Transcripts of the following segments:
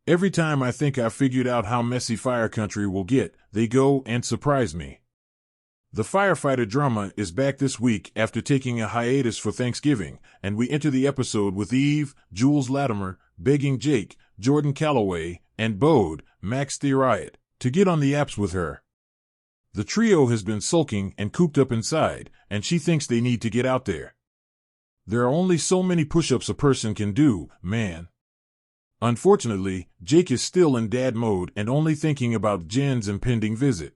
Every time I think I've figured out how messy fire country will get, they go and surprise me. The firefighter drama is back this week after taking a hiatus for Thanksgiving, and we enter the episode with Eve, Jules Latimer, begging Jake, Jordan Calloway, and Bode, Max the Riot, to get on the apps with her. The trio has been sulking and cooped up inside, and she thinks they need to get out there. There are only so many push-ups a person can do, man. Unfortunately, Jake is still in dad mode and only thinking about Jen's impending visit.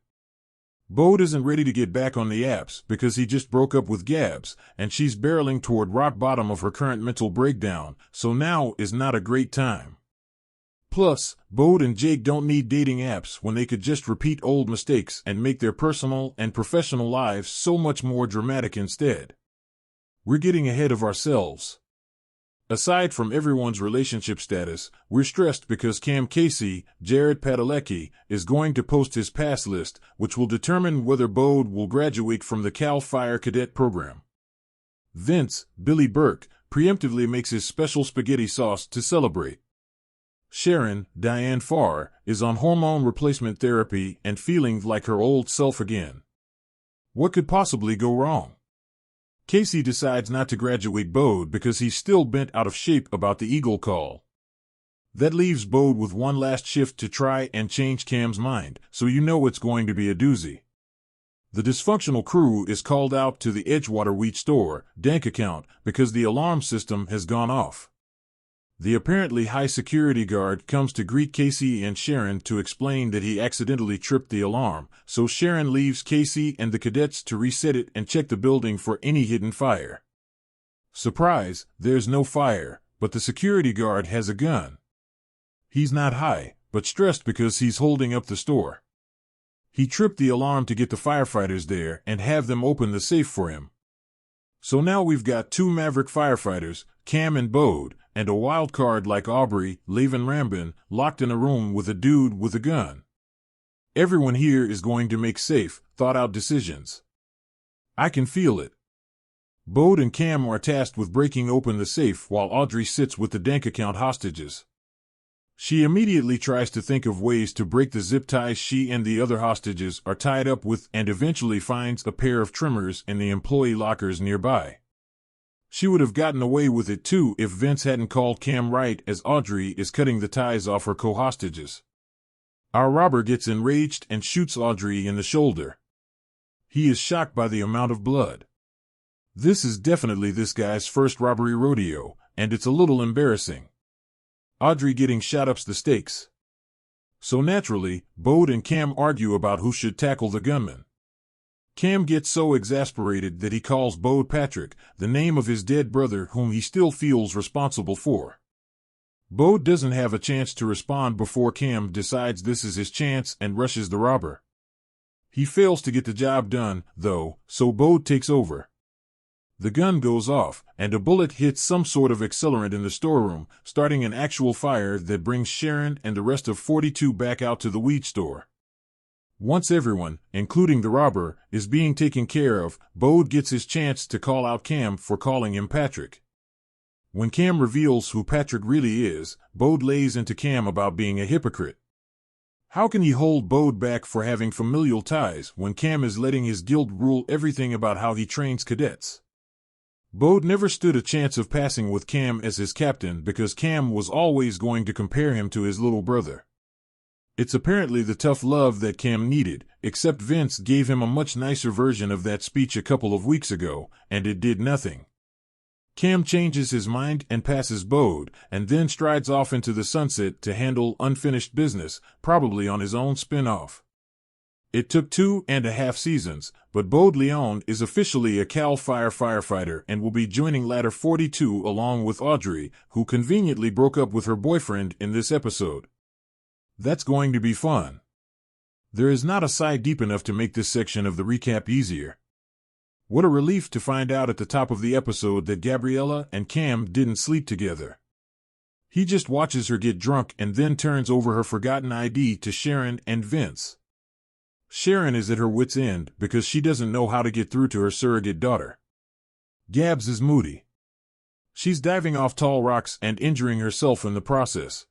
Bode isn't ready to get back on the apps because he just broke up with Gabs, and she's barreling toward rock bottom of her current mental breakdown, so now is not a great time. Plus, Bode and Jake don't need dating apps when they could just repeat old mistakes and make their personal and professional lives so much more dramatic instead. We're getting ahead of ourselves. Aside from everyone's relationship status, we're stressed because Cam Casey, Jared Padalecki, is going to post his pass list, which will determine whether Bode will graduate from the Cal Fire Cadet program. Vince, Billy Burke, preemptively makes his special spaghetti sauce to celebrate. Sharon, Diane Farr, is on hormone replacement therapy and feeling like her old self again. What could possibly go wrong? Casey decides not to graduate Bode because he's still bent out of shape about the Eagle call. That leaves Bode with one last shift to try and change Cam's mind, so you know it's going to be a doozy. The dysfunctional crew is called out to the Edgewater Wheat Store, Dank account, because the alarm system has gone off. The apparently high security guard comes to greet Casey and Sharon to explain that he accidentally tripped the alarm, so Sharon leaves Casey and the cadets to reset it and check the building for any hidden fire. Surprise, there's no fire, but the security guard has a gun. He's not high, but stressed because he's holding up the store. He tripped the alarm to get the firefighters there and have them open the safe for him. So now we've got two maverick firefighters, Cam and Bode, and a wild card like Aubrey, Laven Rambin, locked in a room with a dude with a gun. Everyone here is going to make safe, thought-out decisions. I can feel it. Bode and Cam are tasked with breaking open the safe while Audrey sits with the Dank account hostages. She immediately tries to think of ways to break the zip ties she and the other hostages are tied up with and eventually finds a pair of trimmers in the employee lockers nearby. She would have gotten away with it too if Vince hadn't called Cam right as Audrey is cutting the ties off her co-hostages. Our robber gets enraged and shoots Audrey in the shoulder. He is shocked by the amount of blood. This is definitely this guy's first robbery rodeo, and it's a little embarrassing. Audrey getting shot ups the stakes. So naturally, Bode and Cam argue about who should tackle the gunman. Cam gets so exasperated that he calls Bode Patrick, the name of his dead brother whom he still feels responsible for. Bode doesn't have a chance to respond before Cam decides this is his chance and rushes the robber. He fails to get the job done, though, so Bode takes over. The gun goes off, and a bullet hits some sort of accelerant in the storeroom, starting an actual fire that brings Sharon and the rest of 42 back out to the weed store. Once everyone, including the robber, is being taken care of, Bode gets his chance to call out Cam for calling him Patrick. When Cam reveals who Patrick really is, Bode lays into Cam about being a hypocrite. How can he hold Bode back for having familial ties when Cam is letting his guild rule everything about how he trains cadets? Bode never stood a chance of passing with Cam as his captain because Cam was always going to compare him to his little brother. It's apparently the tough love that Cam needed, except Vince gave him a much nicer version of that speech a couple of weeks ago, and it did nothing. Cam changes his mind and passes Bode, and then strides off into the sunset to handle unfinished business, probably on his own spin-off. It took 2.5 seasons, but Bode Leon is officially a Cal Fire firefighter and will be joining Ladder 42 along with Audrey, who conveniently broke up with her boyfriend in this episode. That's going to be fun. There is not a sigh deep enough to make this section of the recap easier. What a relief to find out at the top of the episode that Gabriella and Cam didn't sleep together. He just watches her get drunk and then turns over her forgotten ID to Sharon and Vince. Sharon is at her wit's end because she doesn't know how to get through to her surrogate daughter. Gabs is moody. She's diving off tall rocks and injuring herself in the process.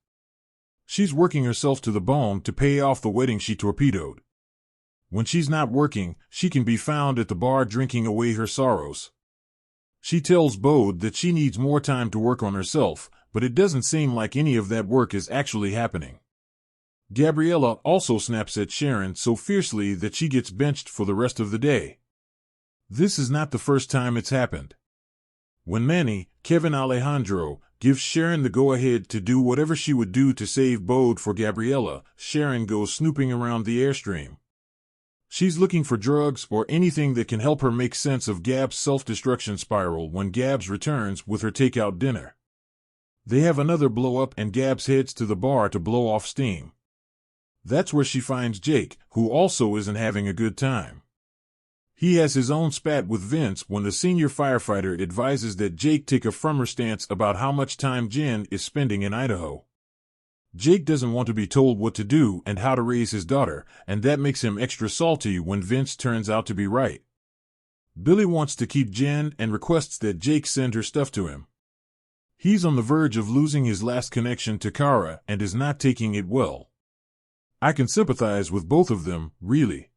She's working herself to the bone to pay off the wedding she torpedoed. When she's not working, she can be found at the bar drinking away her sorrows. She tells Bode that she needs more time to work on herself, but it doesn't seem like any of that work is actually happening. Gabriella also snaps at Sharon so fiercely that she gets benched for the rest of the day. This is not the first time it's happened. When Manny, Kevin Alejandro, gives Sharon the go-ahead to do whatever she would do to save Bode for Gabriella, Sharon goes snooping around the Airstream. She's looking for drugs or anything that can help her make sense of Gab's self-destruction spiral when Gabs returns with her takeout dinner. They have another blow-up and Gabs heads to the bar to blow off steam. That's where she finds Jake, who also isn't having a good time. He has his own spat with Vince when the senior firefighter advises that Jake take a firmer stance about how much time Jen is spending in Idaho. Jake doesn't want to be told what to do and how to raise his daughter, and that makes him extra salty when Vince turns out to be right. Billy wants to keep Jen and requests that Jake send her stuff to him. He's on the verge of losing his last connection to Kara and is not taking it well. I can sympathize with both of them, really.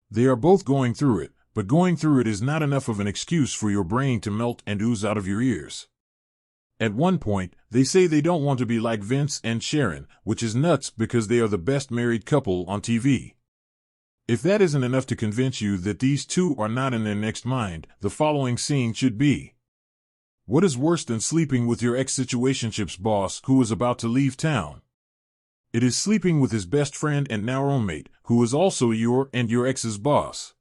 They are both going through it, but going through it is not enough of an excuse for your brain to melt and ooze out of your ears. At one point, they say they don't want to be like Vince and Sharon, which is nuts because they are the best married couple on TV. If that isn't enough to convince you that these two are not in their next mind, the following scene should be. What is worse than sleeping with your ex-situationship's boss who is about to leave town? It is sleeping with his best friend and now roommate, who is also your and your ex's boss.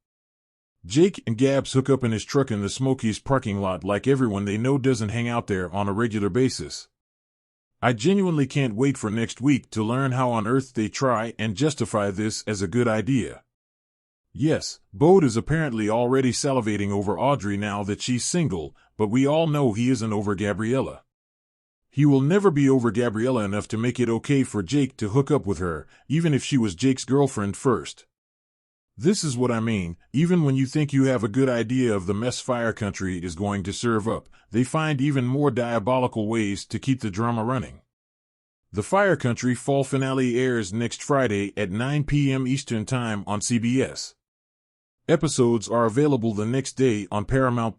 Jake and Gabs hook up in his truck in the Smokies parking lot like everyone they know doesn't hang out there on a regular basis. I genuinely can't wait for next week to learn how on earth they try and justify this as a good idea. Yes, Bode is apparently already salivating over Audrey now that she's single, but we all know he isn't over Gabriella. He will never be over Gabriella enough to make it okay for Jake to hook up with her, even if she was Jake's girlfriend first. This is what I mean, even when you think you have a good idea of the mess Fire Country is going to serve up, they find even more diabolical ways to keep the drama running. The Fire Country fall finale airs next Friday at 9 p.m. Eastern Time on CBS. Episodes are available the next day on Paramount+.